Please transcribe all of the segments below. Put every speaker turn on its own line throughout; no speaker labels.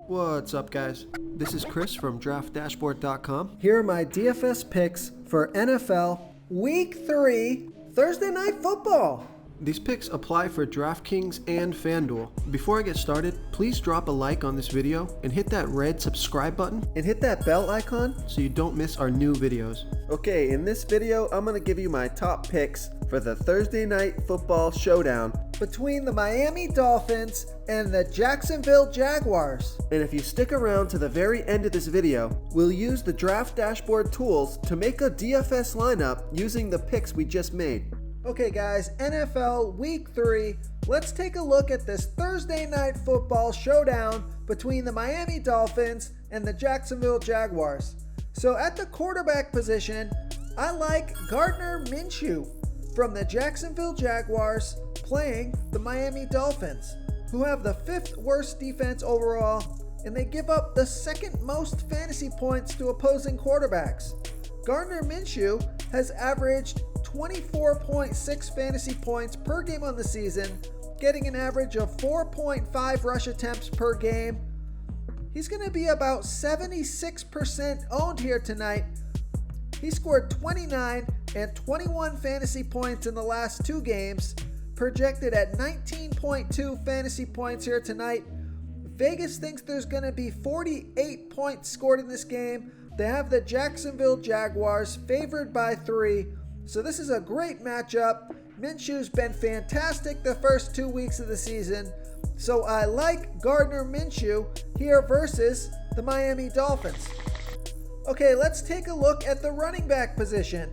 What's up, guys? This is Chris from DraftDashboard.com.
Here are my DFS picks for NFL Week 3 Thursday Night Football.
These picks apply for DraftKings and FanDuel. Before I get started, please drop a like on this video and hit that red subscribe button
And hit that bell icon
so you don't miss our new videos.
Okay, in this video, I'm going to give you my top picks for the Thursday Night Football Showdown between the Miami Dolphins and the Jacksonville Jaguars. And if you stick around to the very end of this video, we'll use the Draft Dashboard tools to make a DFS lineup using the picks we just made. Okay guys, NFL Week 3, let's take a look at this Thursday Night Football Showdown between the Miami Dolphins and the Jacksonville Jaguars. So at the quarterback position, I like Gardner Minshew from the Jacksonville Jaguars playing the Miami Dolphins, who have the 5th worst defense overall, and they give up the 2nd most fantasy points to opposing quarterbacks. Gardner Minshew has averaged 24.6 fantasy points per game on the season, getting an average of 4.5 rush attempts per game. He's going to be about 76% owned here tonight. He scored 29 and 21 fantasy points in the last 2 games, projected at 19.2 fantasy points here tonight. Vegas thinks there's going to be 48 points scored in this game. They have the Jacksonville Jaguars favored by 3. So this is a great matchup. Minshew's been fantastic the first 2 weeks of the season. So I like Gardner Minshew here versus the Miami Dolphins. Okay, let's take a look at the running back position.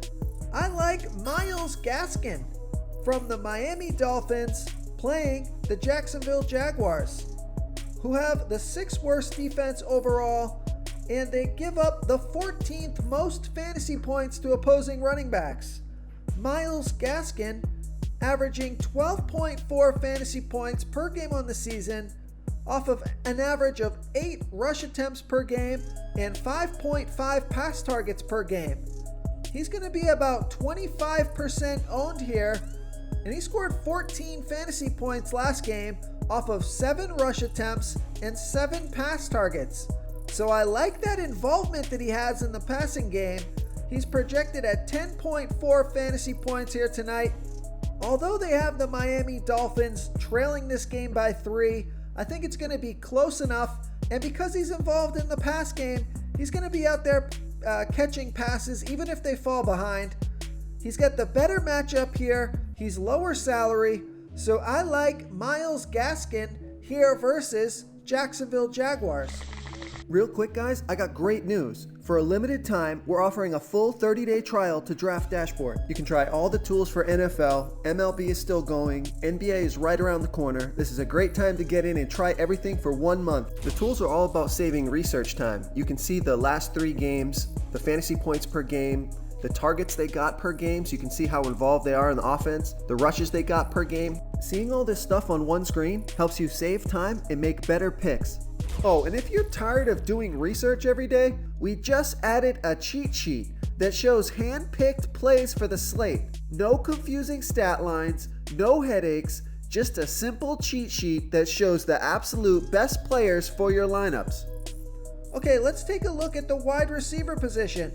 I like Myles Gaskin from the Miami Dolphins playing the Jacksonville Jaguars, who have the 6th worst defense overall, and they give up the 14th most fantasy points to opposing running backs. Myles Gaskin averaging 12.4 fantasy points per game on the season off of an average of 8 rush attempts per game and 5.5 pass targets per game. He's going to be about 25% owned here, and he scored 14 fantasy points last game off of 7 rush attempts and 7 pass targets. So I like that involvement that he has in the passing game. He's projected at 10.4 fantasy points here tonight. Although they have the Miami Dolphins trailing this game by 3, I think it's going to be close enough. And because he's involved in the pass game, he's going to be out there catching passes even if they fall behind. He's got the better matchup here. He's lower salary. So I like Myles Gaskin here versus Jacksonville Jaguars. Real quick guys, I got great news. For a limited time, we're offering a full 30-day trial to Draft Dashboard. You can try all the tools for NFL, MLB is still going, NBA is right around the corner. This is a great time to get in and try everything for 1 month. The tools are all about saving research time. You can see the last 3 games, the fantasy points per game, the targets they got per game, so you can see how involved they are in the offense, the rushes they got per game. Seeing all this stuff on one screen helps you save time and make better picks. Oh, and if you're tired of doing research every day, we just added a cheat sheet that shows hand-picked plays for the slate. No confusing stat lines, no headaches, just a simple cheat sheet that shows the absolute best players for your lineups. Okay, let's take a look at the wide receiver position.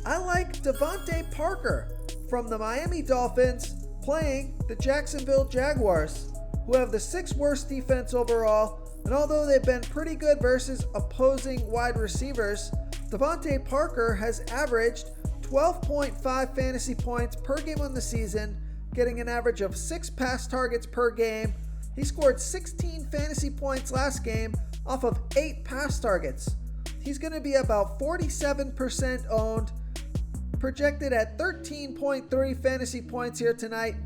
I like Devontae Parker from the Miami Dolphins playing the Jacksonville Jaguars, who have the 6th worst defense overall. And although they've been pretty good versus opposing wide receivers, Devontae Parker has averaged 12.5 fantasy points per game on the season, getting an average of 6 pass targets per game. He scored 16 fantasy points last game off of 8 pass targets. He's going to be about 47% owned, projected at 13.3 fantasy points here tonight.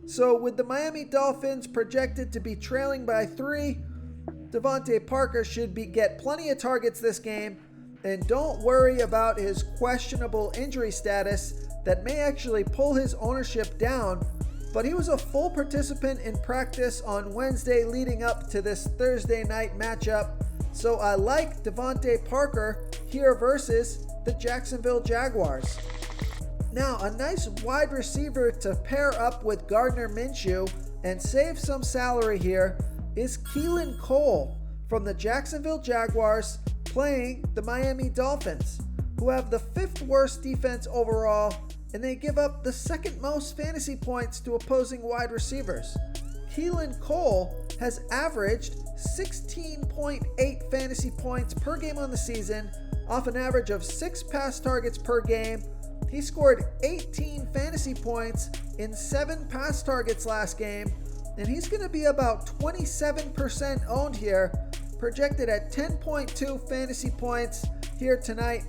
So with the Miami Dolphins projected to be trailing by 3, Devontae Parker should get plenty of targets this game, and don't worry about his questionable injury status that may actually pull his ownership down, but he was a full participant in practice on Wednesday leading up to this Thursday night matchup, so I like Devontae Parker here versus the Jacksonville Jaguars. Now, a nice wide receiver to pair up with Gardner Minshew and save some salary here is Keelan Cole from the Jacksonville Jaguars playing the Miami Dolphins, who have the 5th worst defense overall, and they give up the 2nd most fantasy points to opposing wide receivers. Keelan Cole has averaged 16.8 fantasy points per game on the season, off an average of 6 pass targets per game. He scored 18 fantasy points in 7 pass targets last game, and he's going to be about 27% owned here, projected at 10.2 fantasy points here tonight.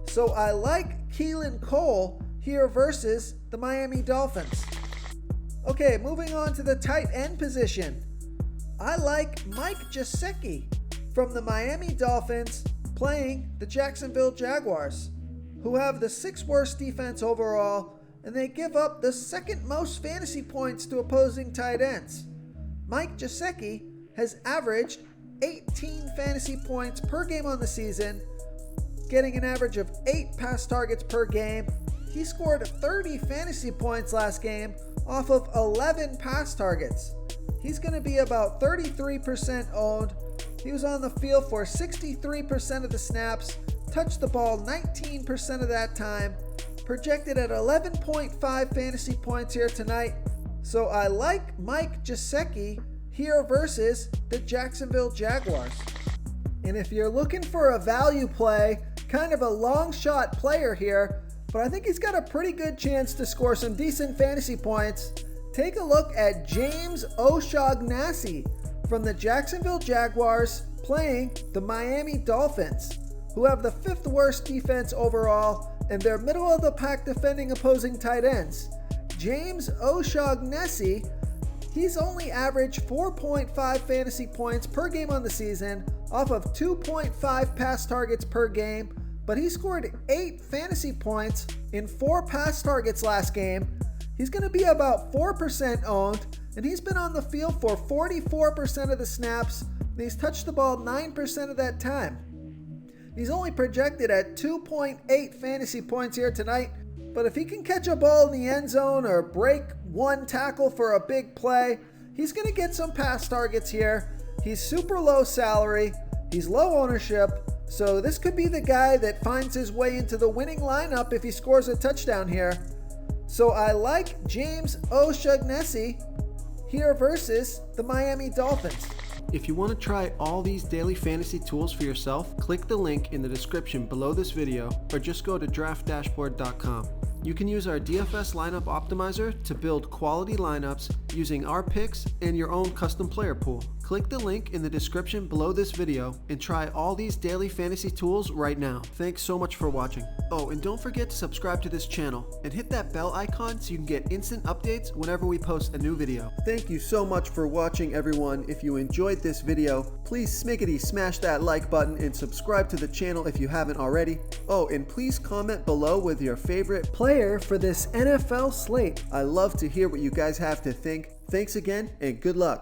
So I like Keelan Cole here versus the Miami Dolphins. Okay, moving on to the tight end position. I like Mike Gesicki from the Miami Dolphins playing the Jacksonville Jaguars, who have the 6th worst defense overall, and they give up the 2nd most fantasy points to opposing tight ends. Mike Gesicki has averaged 18 fantasy points per game on the season, getting an average of 8 pass targets per game. He scored 30 fantasy points last game off of 11 pass targets. He's going to be about 33% owned. He was on the field for 63% of the snaps, touched the ball 19% of that time, projected at 11.5 fantasy points here tonight. So I like Mike Gesicki here versus the Jacksonville Jaguars. And if you're looking for a value play, kind of a long shot player here, but I think he's got a pretty good chance to score some decent fantasy points, take a look at James O'Shaughnessy from the Jacksonville Jaguars playing the Miami Dolphins, who have the 5th worst defense overall, and they're middle of the pack defending opposing tight ends. James O'Shaughnessy, he's only averaged 4.5 fantasy points per game on the season off of 2.5 pass targets per game, but he scored 8 fantasy points in 4 pass targets last game. He's going to be about 4% owned, and he's been on the field for 44% of the snaps, and he's touched the ball 9% of that time. He's only projected at 2.8 fantasy points here tonight, but if he can catch a ball in the end zone or break one tackle for a big play, he's going to get some pass targets here. He's super low salary, he's low ownership, so this could be the guy that finds his way into the winning lineup if he scores a touchdown here. So I like James O'Shaughnessy here versus the Miami Dolphins.
If you want to try all these daily fantasy tools for yourself, click the link in the description below this video or just go to draftdashboard.com. You can use our DFS lineup optimizer to build quality lineups using our picks and your own custom player pool. Click the link in the description below this video and try all these daily fantasy tools right now. Thanks so much for watching. Oh, and don't forget to subscribe to this channel and hit that bell icon so you can get instant updates whenever we post a new video. Thank you so much for watching, everyone. If you enjoyed this video, please smickety smash that like button and subscribe to the channel if you haven't already. Oh, and please comment below with your favorite player for this NFL slate. I love to hear what you guys have to think. Thanks again and good luck.